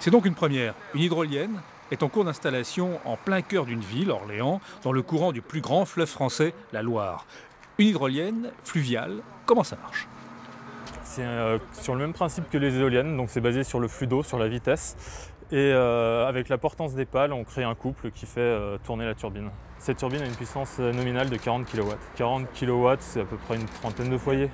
C'est donc une première. Une hydrolienne est en cours d'installation en plein cœur d'une ville, Orléans, dans le courant du plus grand fleuve français, la Loire. Une hydrolienne fluviale, comment ça marche? C'est sur le même principe que les éoliennes, donc c'est basé sur le flux d'eau, sur la vitesse. Et avec la portance des pales, on crée un couple qui fait tourner la turbine. Cette turbine a une puissance nominale de 40 kW. 40 kW, c'est à peu près une trentaine de foyers.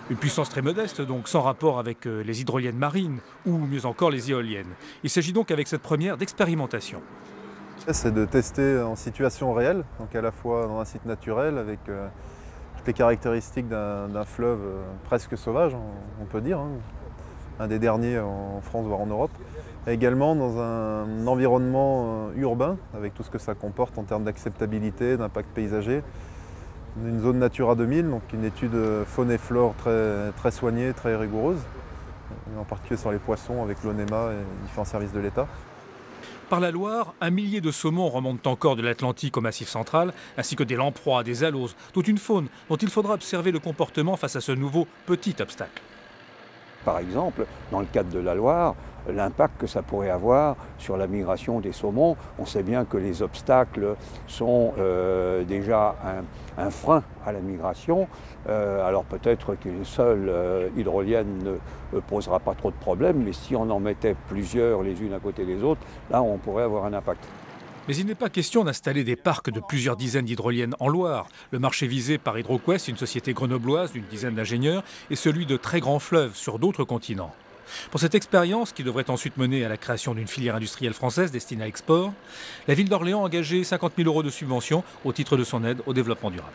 Une puissance très modeste, donc sans rapport avec les hydroliennes marines ou mieux encore les éoliennes. Il s'agit donc avec cette première d'expérimentation. C'est de tester en situation réelle, donc à la fois dans un site naturel avec toutes les caractéristiques d'un fleuve presque sauvage, on peut dire, hein. Un des derniers en France, voire en Europe. Et également dans un environnement urbain, avec tout ce que ça comporte en termes d'acceptabilité, d'impact paysager. Une zone Natura 2000, donc une étude faune et flore très soignée, très rigoureuse, en particulier sur les poissons avec l'ONEMA et les différents services de l'État. Par la Loire, un millier de saumons remontent encore de l'Atlantique au Massif central, ainsi que des lamproies, des aloses, toute une faune dont il faudra observer le comportement face à ce nouveau petit obstacle. Par exemple, dans le cadre de la Loire, l'impact que ça pourrait avoir sur la migration des saumons. On sait bien que les obstacles sont déjà un frein à la migration. Alors peut-être qu'une seule hydrolienne ne posera pas trop de problèmes, mais si on en mettait plusieurs les unes à côté des autres, là on pourrait avoir un impact. Mais il n'est pas question d'installer des parcs de plusieurs dizaines d'hydroliennes en Loire. Le marché visé par HydroQuest, une société grenobloise d'une dizaine d'ingénieurs, est celui de très grands fleuves sur d'autres continents. Pour cette expérience, qui devrait ensuite mener à la création d'une filière industrielle française destinée à l'export, la ville d'Orléans a engagé 50 000 € de subventions au titre de son aide au développement durable.